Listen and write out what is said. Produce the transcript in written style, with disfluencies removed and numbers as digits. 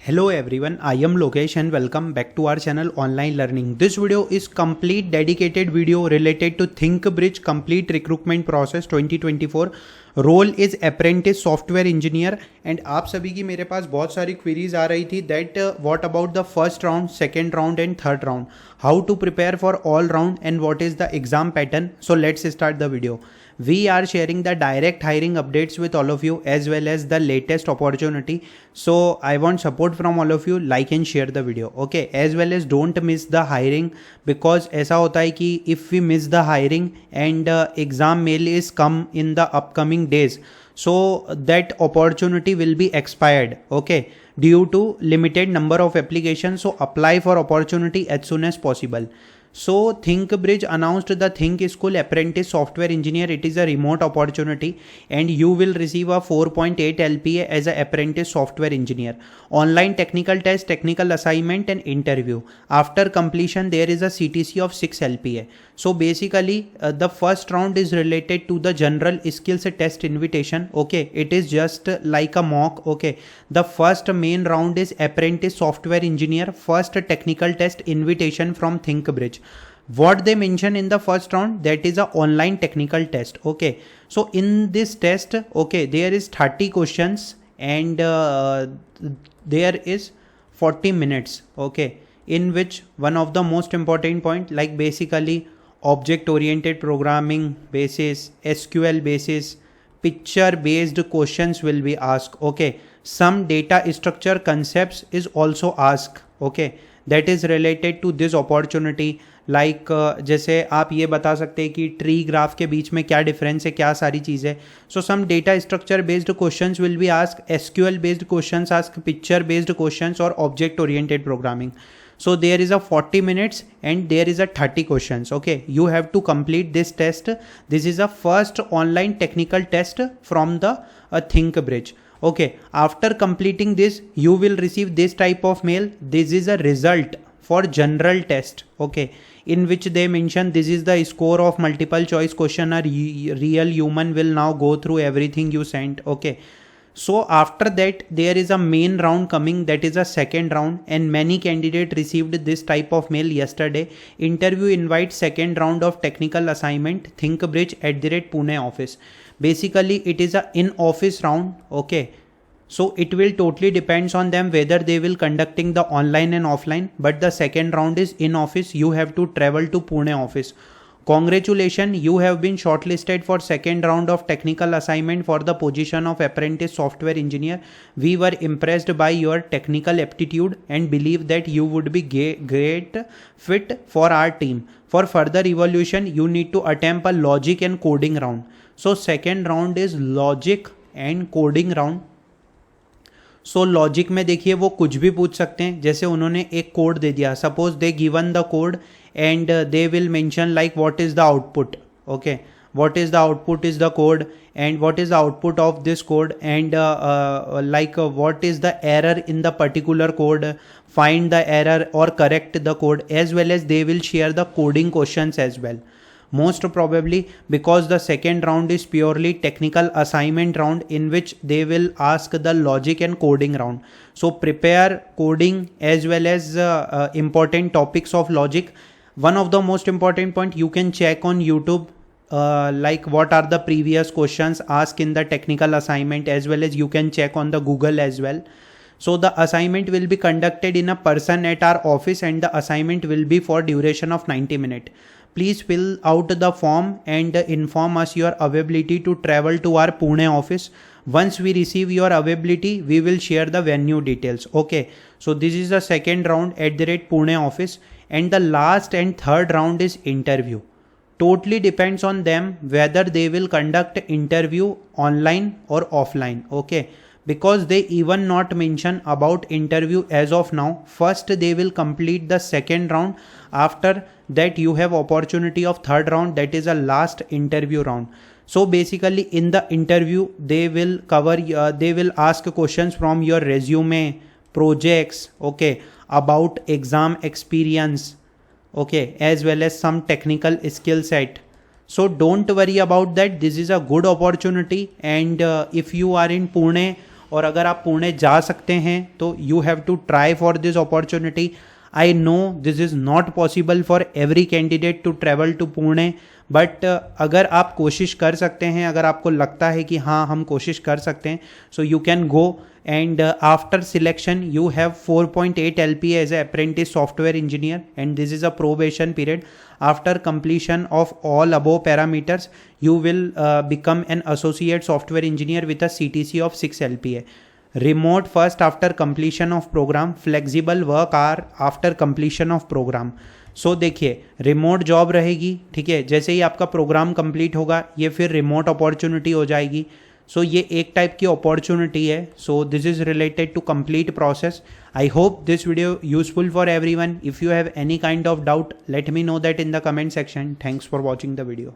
Hello everyone, I am Lokesh and welcome back to our channel Online Learning. This video is complete dedicated video related to ThinkBridge complete recruitment process 2024. Role is apprentice software engineer and आप सभी की मेरे पास बहुत सारी queries आ रही थी that what about the first round, second round and third round, how to prepare for all round and what is the exam pattern. So let's start the video. We are sharing the direct hiring updates with all of you as well as the latest opportunity. So I want support from all of you. Like and share the video. Okay. As well as don't miss the hiring because ऐसा होता है कि if we miss the hiring and exam mail is come in the upcoming days, so that opportunity will be expired. Okay. Due to limited number of applications. So apply for opportunity as soon as possible. So ThinkBridge announced the Think School Apprentice Software Engineer. It is a remote opportunity and you will receive a 4.8 LPA as an apprentice software engineer. Online technical test, technical assignment and interview. After completion there is a CTC of 6 LPA. So basically the first round is related to the general skills test invitation. Okay, it is just like a mock. Okay, the first main round is apprentice software engineer, first technical test invitation from ThinkBridge. What they mention in the first round, that is a online technical test. Okay, so in this test, okay, there is 30 questions and there is 40 minutes. Okay, in which one of the most important point, like basically object oriented programming basis, SQL basis, picture based questions will be asked. Okay, some data structure concepts is also asked. Okay, that is related to this opportunity. Like जैसे आप ये बता सकते हैं कि tree graph के बीच में क्या डिफरेंस है, क्या सारी चीज़ें. So some data structure based questions will be ask, SQL based questions ask, picture based questions और object oriented programming. So there is a 40 minutes and there is a 30 questions. Okay, you have to complete this test. This is a first online technical test from the ThinkBridge. Okay, after completing this you will receive this type of mail. This is a result for general test. Okay, in which they mention this is the score of multiple choice question. A real human will now go through everything you sent. Okay, so after that there is a main round coming, that is a second round, and many candidates received this type of mail yesterday. Interview invite, second round of technical assignment, ThinkBridge @Pune office. Basically it is a in office round. Okay, so it will totally depends on them whether they will conducting the online and offline, but the second round is in office. You have to travel to Pune office. Congratulations, you have been shortlisted for second round of technical assignment for the position of apprentice software engineer. We were impressed by your technical aptitude and believe that you would be great fit for our team. For further evaluation, you need to attempt a logic and coding round. So second round is logic and coding round. So logic में देखिए वो कुछ भी पूछ सकते हैं. जैसे उन्होंने एक कोड दे दिया, suppose they given the code and they will mention like what is the output. Okay, what is the output is the code and what is the output of this code and what is the error in the particular code, find the error or correct the code, as well as they will share the coding questions as well. Most probably because the second round is purely technical assignment round in which they will ask the logic and coding round. So prepare coding as well as important topics of logic. One of the most important point, you can check on YouTube like what are the previous questions asked in the technical assignment, as well as you can check on the Google as well. So the assignment will be conducted in a person at our office and the assignment will be for duration of 90 minutes. Please fill out the form and inform us your availability to travel to our Pune office. Once we receive your availability, we will share the venue details. Okay, so this is the second round @Pune office, and the last and third round is interview. Totally depends on them whether they will conduct interview online or offline. Okay, because they even not mention about interview as of now. First they will complete the second round. After that you have opportunity of third round, that is a last interview round. So basically in the interview they will cover they will ask questions from your resume, projects, okay, about exam experience, okay, as well as some technical skill set. So don't worry about that. This is a good opportunity, and if you are in Pune और अगर आप पुणे जा सकते हैं तो you have to try for this opportunity. I know this is not possible for every candidate to travel to Pune, but अगर आप कोशिश कर सकते हैं, अगर आपको लगता है कि हाँ हम कोशिश कर सकते हैं, so you can go. And after selection you have 4.8 LPA as an apprentice software engineer, and this is a probation period. After completion of all above parameters you will become an associate software engineer with a CTC of 6 LPA. Remote first after completion of program, flexible work hour after completion of program. सो देखिए remote job रहेगी, ठीक है. जैसे ही आपका programme complete होगा ये फिर remote opportunity हो जाएगी. सो ये एक टाइप की अपॉर्चुनिटी है. So this is related to complete process. I hope this video useful for everyone. If you have any kind of doubt, let me know that in the comment section. Thanks for watching the video.